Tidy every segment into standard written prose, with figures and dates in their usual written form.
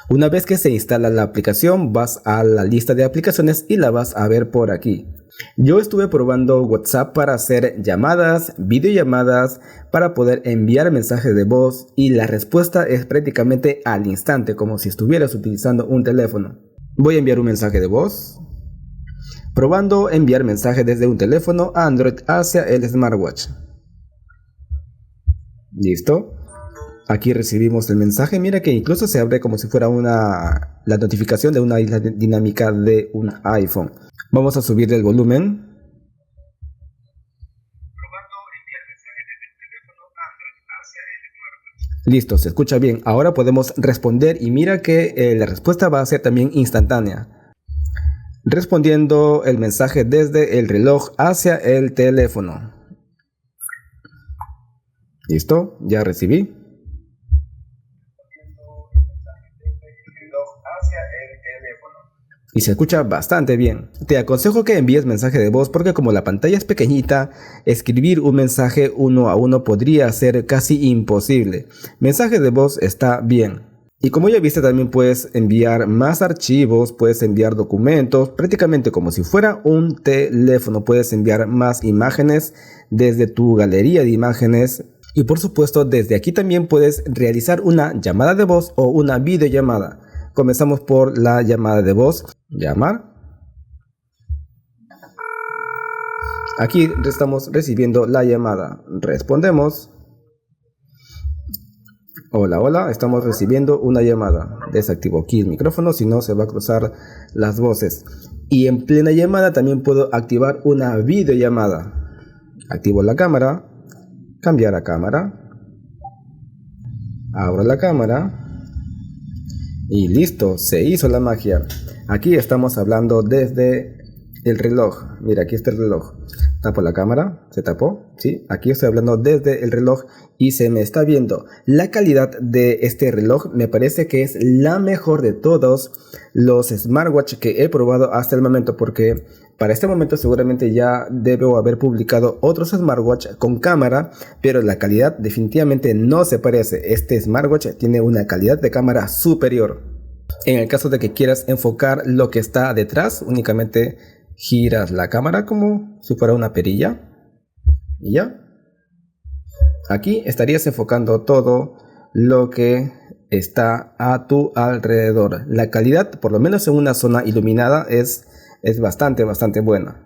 Una vez que se instala la aplicación, vas a la lista de aplicaciones y la vas a ver por aquí. Yo estuve probando WhatsApp para hacer llamadas, videollamadas, para poder enviar mensajes de voz y la respuesta es prácticamente al instante, como si estuvieras utilizando un teléfono. Voy a enviar un mensaje de voz. Probando enviar mensaje desde un teléfono Android hacia el smartwatch. Listo. Aquí recibimos el mensaje. Mira que incluso se abre como si fuera la notificación de una isla dinámica de un iPhone. Vamos a subir el volumen. Listo, se escucha bien. Ahora podemos responder y mira que la respuesta va a ser también instantánea. Respondiendo el mensaje desde el reloj hacia el teléfono. Listo, ya recibí. Y se escucha bastante bien. Te aconsejo que envíes mensaje de voz porque como la pantalla es pequeñita, escribir un mensaje uno a uno podría ser casi imposible. Mensaje de voz está bien. Y como ya viste, también puedes enviar más archivos, puedes enviar documentos, prácticamente como si fuera un teléfono. Puedes enviar más imágenes desde tu galería de imágenes. Y por supuesto, desde aquí también puedes realizar una llamada de voz o una videollamada. Comenzamos por la llamada de voz. Llamar. Aquí estamos recibiendo la llamada. Respondemos. Hola, hola, estamos recibiendo una llamada. Desactivo aquí el micrófono, si no se va a cruzar las voces. Y en plena llamada también puedo activar una videollamada. Activo la cámara. Cambiar a cámara. Abro la cámara. Y listo, se hizo la magia. Aquí estamos hablando desde el reloj. Mira, aquí está el reloj. Tapo la cámara, se tapó, ¿sí? Aquí estoy hablando desde el reloj y se me está viendo. La calidad de este reloj me parece que es la mejor de todos los smartwatch que he probado hasta el momento, porque para este momento seguramente ya debo haber publicado otros smartwatch con cámara, pero la calidad definitivamente no se parece. Este smartwatch tiene una calidad de cámara superior. En el caso de que quieras enfocar lo que está detrás, únicamente giras la cámara como si fuera una perilla y ya. Aquí estarías enfocando todo lo que está a tu alrededor. La calidad, por lo menos en una zona iluminada, es bastante buena.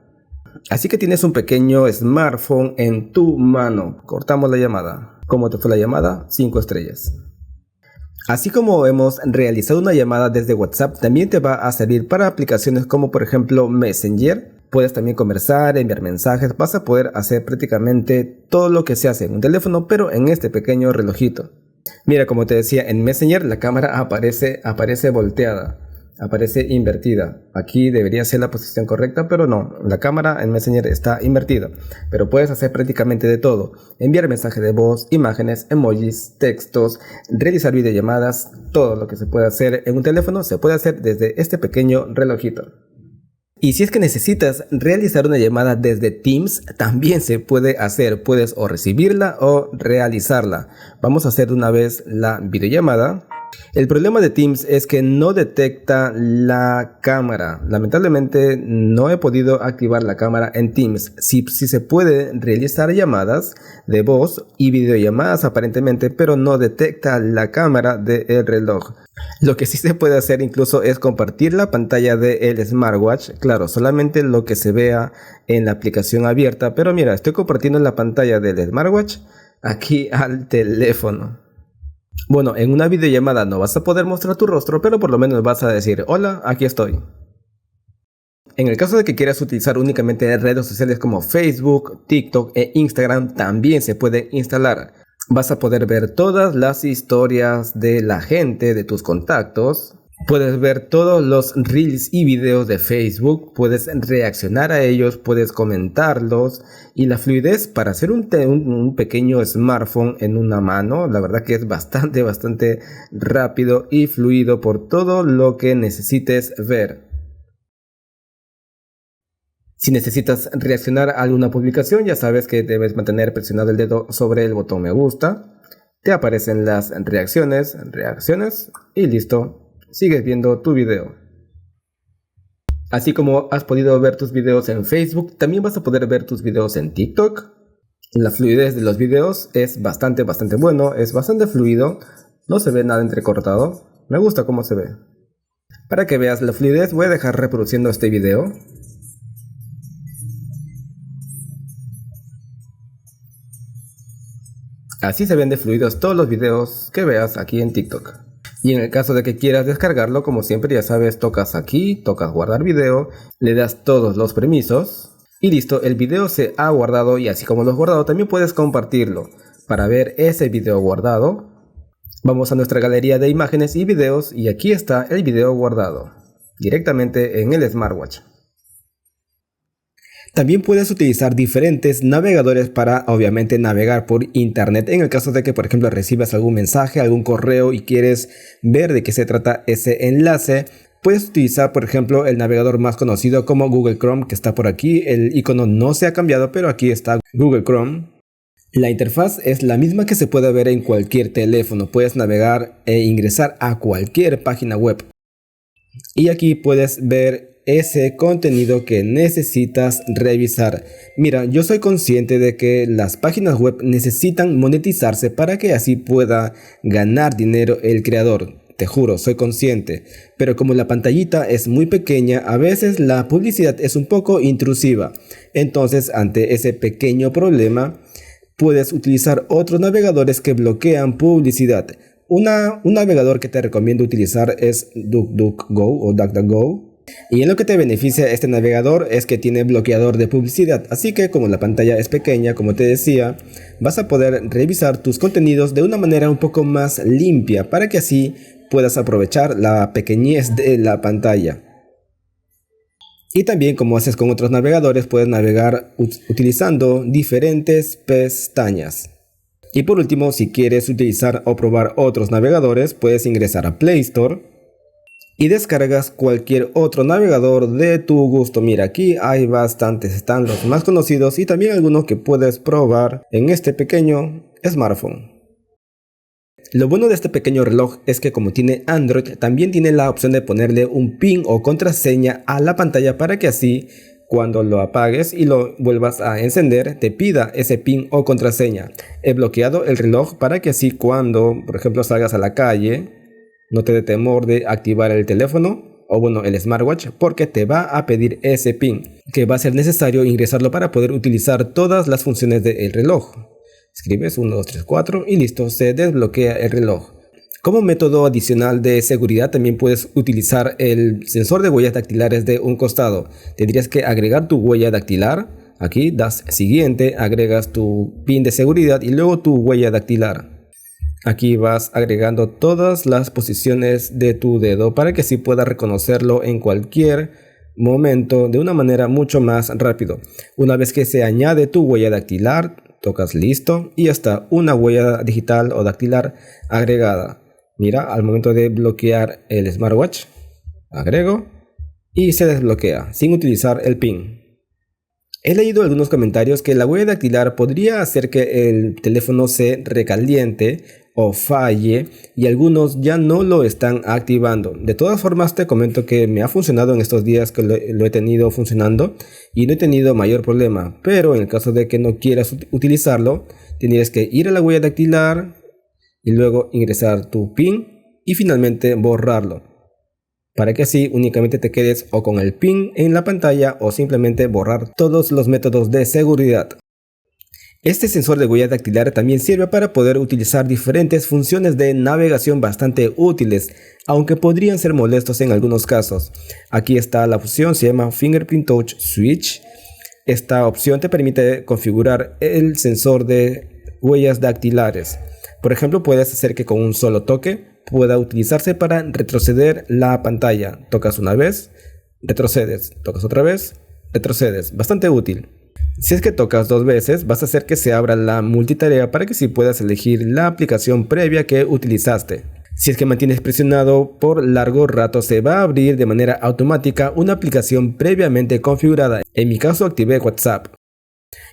Así que tienes un pequeño smartphone en tu mano. Cortamos la llamada. ¿Cómo te fue la llamada? 5 estrellas. Así como hemos realizado una llamada desde WhatsApp, también te va a servir para aplicaciones como por ejemplo Messenger. Puedes también conversar, enviar mensajes, vas a poder hacer prácticamente todo lo que se hace en un teléfono, pero en este pequeño relojito. Mira, como te decía, en Messenger la cámara aparece volteada. Aparece invertida. Aquí debería ser la posición correcta, pero no, la cámara en Messenger está invertida. Pero puedes hacer prácticamente de todo: enviar mensajes de voz, imágenes, emojis, textos, realizar videollamadas. Todo lo que se puede hacer en un teléfono se puede hacer desde este pequeño relojito. Y si es que necesitas realizar una llamada desde Teams, también se puede hacer. Puedes o recibirla o realizarla. Vamos a hacer una vez la videollamada. El problema de Teams es que no detecta la cámara. Lamentablemente no he podido activar la cámara en Teams. Sí se puede realizar llamadas de voz y videollamadas aparentemente, pero no detecta la cámara del reloj. Lo que sí se puede hacer incluso es compartir la pantalla del smartwatch. Claro, solamente lo que se vea en la aplicación abierta. Pero mira, estoy compartiendo la pantalla del smartwatch aquí al teléfono. Bueno, en una videollamada no vas a poder mostrar tu rostro, pero por lo menos vas a decir: hola, aquí estoy. En el caso de que quieras utilizar únicamente redes sociales como Facebook, TikTok e Instagram, también se puede instalar. Vas a poder ver todas las historias de la gente, de tus contactos. Puedes ver todos los reels y videos de Facebook, puedes reaccionar a ellos, puedes comentarlos, y la fluidez para hacer un pequeño smartphone en una mano, la verdad que es bastante rápido y fluido por todo lo que necesites ver. Si necesitas reaccionar a alguna publicación, ya sabes que debes mantener presionado el dedo sobre el botón me gusta. Te aparecen las reacciones y listo. sigues viendo tu video. Así como has podido ver tus videos en Facebook, también vas a poder ver tus videos en TikTok. La fluidez de los videos es bastante bueno, es bastante fluido, no se ve nada entrecortado, me gusta cómo se ve. Para que veas la fluidez voy a dejar reproduciendo este video. Así se ven de fluidos todos los videos que veas aquí en TikTok. Y en el caso de que quieras descargarlo, como siempre ya sabes, tocas aquí, tocas guardar video, le das todos los permisos y listo, el video se ha guardado. Y así como lo has guardado, también puedes compartirlo. Para ver ese video guardado, vamos a nuestra galería de imágenes y videos y aquí está el video guardado directamente en el smartwatch. También puedes utilizar diferentes navegadores para obviamente navegar por internet en el caso de que por ejemplo recibas algún mensaje, algún correo y quieres ver de qué se trata ese enlace. Puedes utilizar por ejemplo el navegador más conocido como Google Chrome, que está por aquí. El icono no se ha cambiado, pero aquí está Google Chrome. La interfaz es la misma que se puede ver en cualquier teléfono. Puedes navegar e ingresar a cualquier página web. Y aquí puedes ver ese contenido que necesitas revisar. Mira, yo soy consciente de que las páginas web necesitan monetizarse para que así pueda ganar dinero el creador. Te juro, soy consciente. Pero como la pantallita es muy pequeña, a veces la publicidad es un poco intrusiva. Entonces, ante ese pequeño problema, puedes utilizar otros navegadores que bloquean publicidad. Un navegador que te recomiendo utilizar es DuckDuckGo o DuckDuckGo. Y en lo que te beneficia este navegador es que tiene bloqueador de publicidad, así que como la pantalla es pequeña, como te decía, vas a poder revisar tus contenidos de una manera un poco más limpia para que así puedas aprovechar la pequeñez de la pantalla. Y también, como haces con otros navegadores, puedes navegar utilizando diferentes pestañas. Y por último, si quieres utilizar o probar otros navegadores, puedes ingresar a Play Store y descargas cualquier otro navegador de tu gusto. Mira, aquí hay bastantes, están los más conocidos y también algunos que puedes probar en este pequeño smartphone. Lo bueno de este pequeño reloj es que como tiene Android, también tiene la opción de ponerle un PIN o contraseña a la pantalla para que así cuando lo apagues y lo vuelvas a encender te pida ese PIN o contraseña. He bloqueado el reloj para que así cuando por ejemplo salgas a la calle no te dé temor de activar el teléfono o bueno el smartwatch, porque te va a pedir ese PIN que va a ser necesario ingresarlo para poder utilizar todas las funciones del reloj. Escribes 1, 2, 3, 4 y listo, se desbloquea el reloj. Como método adicional de seguridad también puedes utilizar el sensor de huellas dactilares de un costado. Tendrías que agregar tu huella dactilar, aquí das siguiente, agregas tu PIN de seguridad y luego tu huella dactilar. Aquí vas agregando todas las posiciones de tu dedo para que así puedas reconocerlo en cualquier momento de una manera mucho más rápido. Una vez que se añade tu huella dactilar, tocas listo y ya está, una huella digital o dactilar agregada. Mira, al momento de bloquear el smartwatch, agrego y se desbloquea sin utilizar el PIN. He leído algunos comentarios que la huella dactilar podría hacer que el teléfono se recaliente o falle y algunos ya no lo están activando. De todas formas te comento que me ha funcionado en estos días que lo he tenido funcionando y no he tenido mayor problema, pero en el caso de que no quieras utilizarlo tendrías que ir a la huella dactilar y luego ingresar tu PIN y finalmente borrarlo, para que así únicamente te quedes o con el PIN en la pantalla o simplemente borrar todos los métodos de seguridad. Este sensor de huella dactilar también sirve para poder utilizar diferentes funciones de navegación bastante útiles, aunque podrían ser molestos en algunos casos. Aquí está la opción, se llama Fingerprint Touch Switch. Esta opción te permite configurar el sensor de huellas dactilares. Por ejemplo, puedes hacer que con un solo toque pueda utilizarse para retroceder la pantalla. Tocas una vez, retrocedes, tocas otra vez, retrocedes. Bastante útil. Si es que tocas dos veces, vas a hacer que se abra la multitarea para que sí puedas elegir la aplicación previa que utilizaste. Si es que mantienes presionado por largo rato, se va a abrir de manera automática una aplicación previamente configurada. En mi caso activé WhatsApp.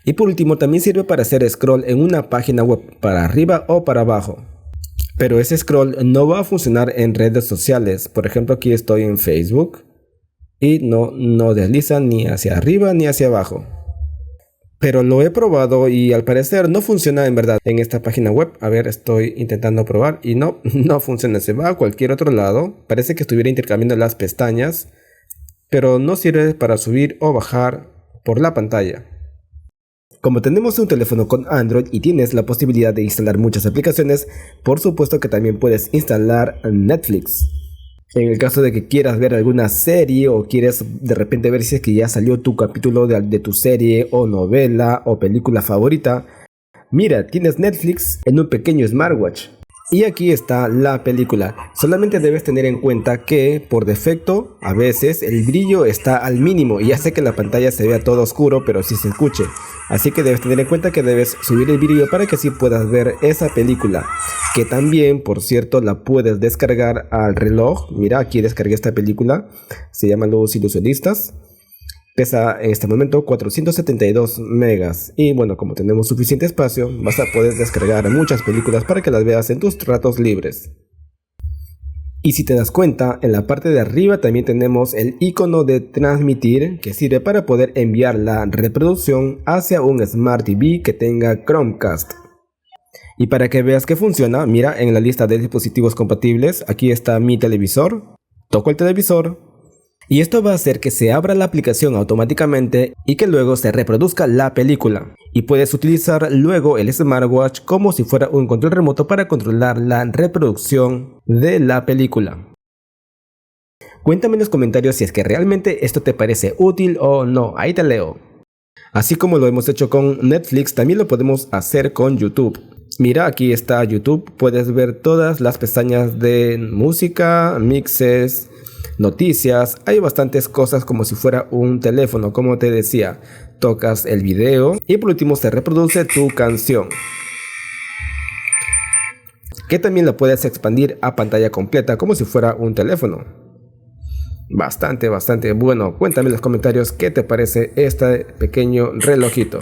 Y por último también sirve para hacer scroll en una página web para arriba o para abajo. Pero ese scroll no va a funcionar en redes sociales. Por ejemplo, aquí estoy en Facebook y no desliza ni hacia arriba ni hacia abajo. Pero lo he probado y al parecer no funciona en verdad en esta página web. A ver, estoy intentando probar y no funciona. Se va a cualquier otro lado. Parece que estuviera intercambiando las pestañas, pero no sirve para subir o bajar por la pantalla. Como tenemos un teléfono con Android y tienes la posibilidad de instalar muchas aplicaciones, por supuesto que también puedes instalar Netflix. En el caso de que quieras ver alguna serie o quieres de repente ver si es que ya salió tu capítulo de tu serie o novela o película favorita, mira, tienes Netflix en un pequeño smartwatch. Y aquí está la película. Solamente debes tener en cuenta que por defecto a veces el brillo está al mínimo y hace que la pantalla se vea todo oscuro pero sí se escuche. Así que debes tener en cuenta que debes subir el brillo para que así puedas ver esa película. Que también, por cierto, la puedes descargar al reloj. Mira, aquí descargué esta película. Se llama Los Ilusionistas. Pesa en este momento 472 megas y bueno, como tenemos suficiente espacio, vas a poder descargar muchas películas para que las veas en tus ratos libres. Y si te das cuenta, en la parte de arriba también tenemos el icono de transmitir que sirve para poder enviar la reproducción hacia un Smart TV que tenga Chromecast. Y para que veas que funciona, mira en la lista de dispositivos compatibles, aquí está mi televisor, toco el televisor. Y esto va a hacer que se abra la aplicación automáticamente y que luego se reproduzca la película. Y puedes utilizar luego el smartwatch como si fuera un control remoto para controlar la reproducción de la película. Cuéntame en los comentarios si es que realmente esto te parece útil o no, ahí te leo. Así como lo hemos hecho con Netflix, también lo podemos hacer con YouTube. Mira, aquí está YouTube, puedes ver todas las pestañas de música, mixes, noticias, hay bastantes cosas como si fuera un teléfono, como te decía, tocas el video y por último se reproduce tu canción, que también la puedes expandir a pantalla completa como si fuera un teléfono. Bastante bueno. Cuéntame en los comentarios qué te parece este pequeño relojito.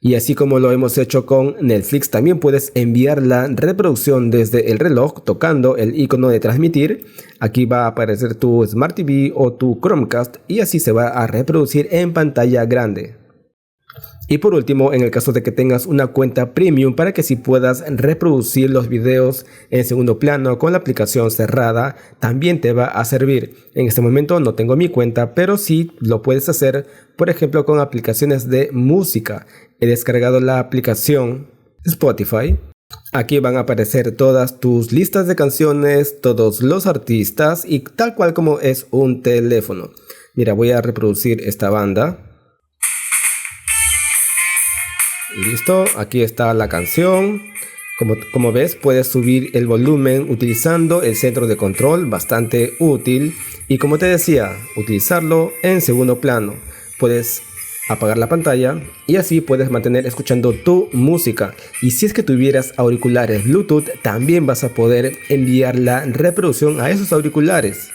Y así como lo hemos hecho con Netflix, también puedes enviar la reproducción desde el reloj tocando el icono de transmitir. Aquí va a aparecer tu Smart TV o tu Chromecast y así se va a reproducir en pantalla grande. Y por último, en el caso de que tengas una cuenta premium para que sí puedas reproducir los videos en segundo plano con la aplicación cerrada, también te va a servir. En este momento no tengo mi cuenta, pero sí lo puedes hacer, por ejemplo, con aplicaciones de música. He descargado la aplicación Spotify. Aquí van a aparecer todas tus listas de canciones, todos los artistas y tal cual como es un teléfono. Mira, voy a reproducir esta banda. Listo, aquí está la canción. Como ves, puedes subir el volumen utilizando el centro de control, bastante útil. Y como te decía, utilizarlo en segundo plano. Puedes apagar la pantalla y así puedes mantener escuchando tu música. Y si es que tuvieras auriculares Bluetooth, también vas a poder enviar la reproducción a esos auriculares.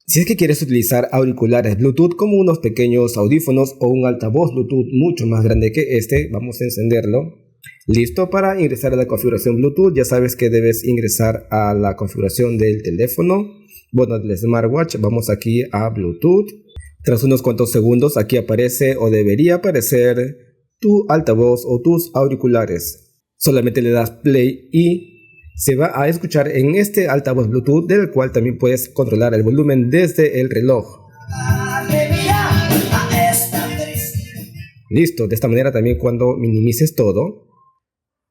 Si es que quieres utilizar auriculares Bluetooth como unos pequeños audífonos o un altavoz Bluetooth mucho más grande que este, vamos a encenderlo. Listo, para ingresar a la configuración Bluetooth ya sabes que debes ingresar a la configuración del teléfono, bueno, del smartwatch. Vamos aquí a Bluetooth. Tras unos cuantos segundos aquí aparece o debería aparecer tu altavoz o tus auriculares. Solamente le das play y se va a escuchar en este altavoz Bluetooth, del cual también puedes controlar el volumen desde el reloj. Listo, de esta manera también cuando minimices todo,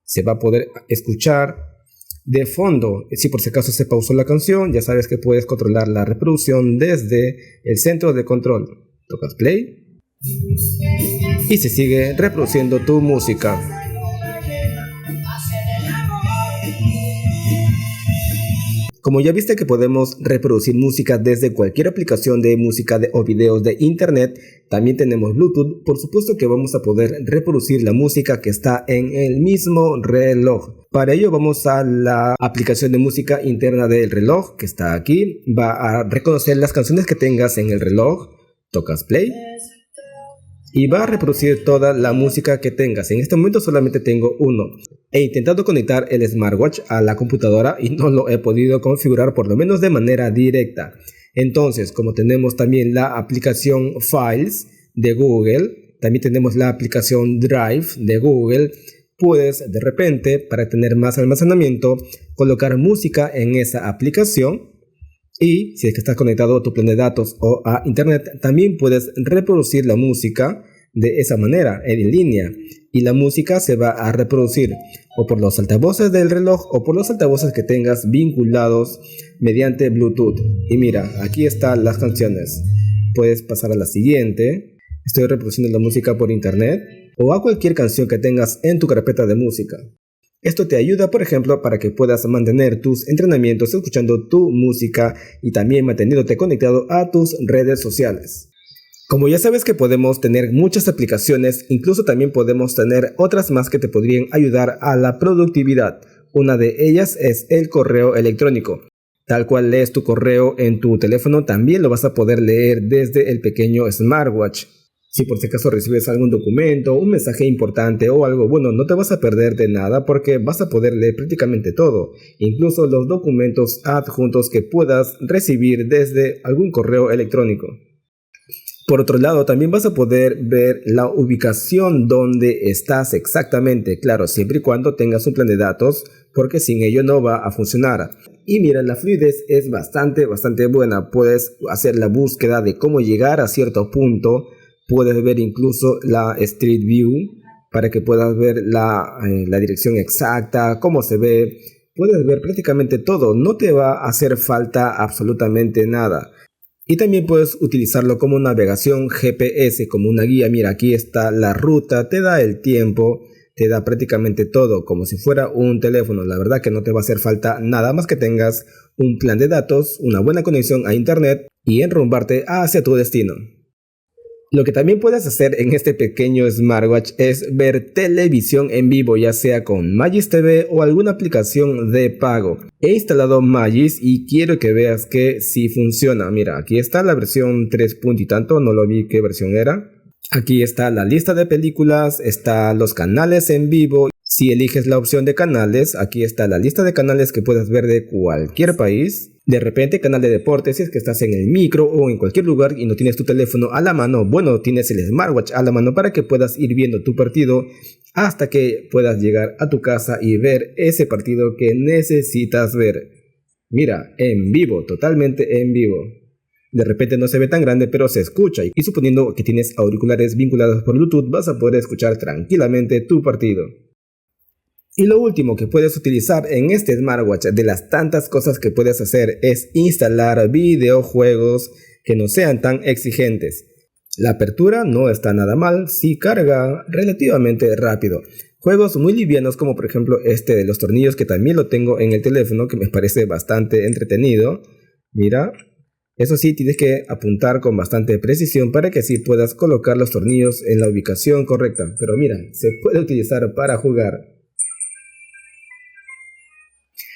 se va a poder escuchar de fondo. Si por si acaso se pausó la canción, ya sabes que puedes controlar la reproducción desde el centro de control. Tocas play y se sigue reproduciendo tu música. Como ya viste que podemos reproducir música desde cualquier aplicación de música o videos de internet, también tenemos Bluetooth. Por supuesto que vamos a poder reproducir la música que está en el mismo reloj. Para ello vamos a la aplicación de música interna del reloj que está aquí. Va a reconocer las canciones que tengas en el reloj. Tocas play y va a reproducir toda la música que tengas. En este momento solamente tengo uno. He intentado conectar el smartwatch a la computadora y no lo he podido configurar, por lo menos de manera directa. Entonces, como tenemos también la aplicación Files de Google, también tenemos la aplicación Drive de Google, puedes de repente, para tener más almacenamiento, colocar música en esa aplicación. Y si es que estás conectado a tu plan de datos o a internet, también puedes reproducir la música de esa manera, en línea. Y la música se va a reproducir o por los altavoces del reloj o por los altavoces que tengas vinculados mediante Bluetooth. Y mira, aquí están las canciones. Puedes pasar a la siguiente. Estoy reproduciendo la música por internet o a cualquier canción que tengas en tu carpeta de música. Esto te ayuda, por ejemplo, para que puedas mantener tus entrenamientos escuchando tu música y también manteniéndote conectado a tus redes sociales. Como ya sabes que podemos tener muchas aplicaciones, incluso también podemos tener otras más que te podrían ayudar a la productividad. Una de ellas es el correo electrónico. Tal cual lees tu correo en tu teléfono, también lo vas a poder leer desde el pequeño smartwatch. Si por si acaso recibes algún documento, un mensaje importante o algo, bueno, no te vas a perder de nada porque vas a poder leer prácticamente todo, incluso los documentos adjuntos que puedas recibir desde algún correo electrónico. Por otro lado, también vas a poder ver la ubicación donde estás exactamente, claro, siempre y cuando tengas un plan de datos, porque sin ello no va a funcionar. Y mira, la fluidez es bastante buena. Puedes hacer la búsqueda de cómo llegar a cierto punto. Puedes ver incluso la Street View para que puedas ver la dirección exacta, cómo se ve. Puedes ver prácticamente todo, no te va a hacer falta absolutamente nada. Y también puedes utilizarlo como navegación GPS, como una guía. Mira, aquí está la ruta, te da el tiempo, te da prácticamente todo, como si fuera un teléfono. La verdad que no te va a hacer falta nada más que tengas un plan de datos, una buena conexión a internet y enrumbarte hacia tu destino. Lo que también puedes hacer en este pequeño smartwatch es ver televisión en vivo, ya sea con Magis TV o alguna aplicación de pago. He instalado Magis y quiero que veas que sí funciona. Mira, aquí está la versión 3 punto y tanto, no lo vi qué versión era. Aquí está la lista de películas, está los canales en vivo. Si eliges la opción de canales, aquí está la lista de canales que puedes ver de cualquier país. De repente, canal de deportes, si es que estás en el micro o en cualquier lugar y no tienes tu teléfono a la mano, bueno, tienes el smartwatch a la mano para que puedas ir viendo tu partido hasta que puedas llegar a tu casa y ver ese partido que necesitas ver. Mira, en vivo, totalmente en vivo. De repente no se ve tan grande, pero se escucha. Y suponiendo que tienes auriculares vinculados por Bluetooth, vas a poder escuchar tranquilamente tu partido. Y lo último que puedes utilizar en este smartwatch, de las tantas cosas que puedes hacer, es instalar videojuegos que no sean tan exigentes. La apertura no está nada mal, sí carga relativamente rápido. Juegos muy livianos como por ejemplo este de los tornillos, que también lo tengo en el teléfono, que me parece bastante entretenido. Mira, eso sí, tienes que apuntar con bastante precisión para que así puedas colocar los tornillos en la ubicación correcta. Pero mira, se puede utilizar para jugar.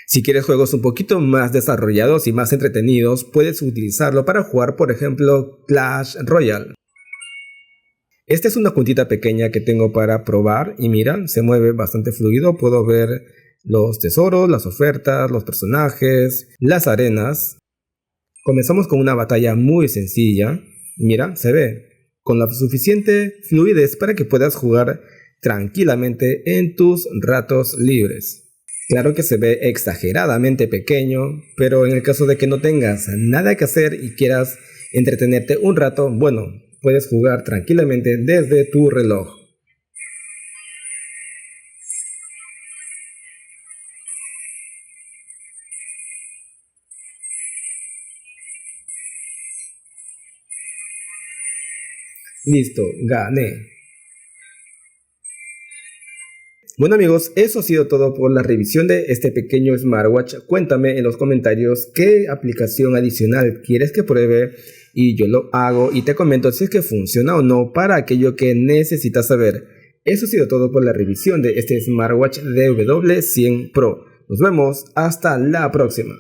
Si quieres juegos un poquito más desarrollados y más entretenidos, puedes utilizarlo para jugar, por ejemplo, Clash Royale. Esta es una puntita pequeña que tengo para probar y mira, se mueve bastante fluido. Puedo ver los tesoros, las ofertas, los personajes, las arenas. Comenzamos con una batalla muy sencilla. Mira, se ve con la suficiente fluidez para que puedas jugar tranquilamente en tus ratos libres. Claro que se ve exageradamente pequeño, pero en el caso de que no tengas nada que hacer y quieras entretenerte un rato, bueno, puedes jugar tranquilamente desde tu reloj. Listo, gané. Bueno amigos, eso ha sido todo por la revisión de este pequeño smartwatch. Cuéntame en los comentarios qué aplicación adicional quieres que pruebe y yo lo hago y te comento si es que funciona o no para aquello que necesitas saber. Eso ha sido todo por la revisión de este smartwatch DW100 Pro. Nos vemos hasta la próxima.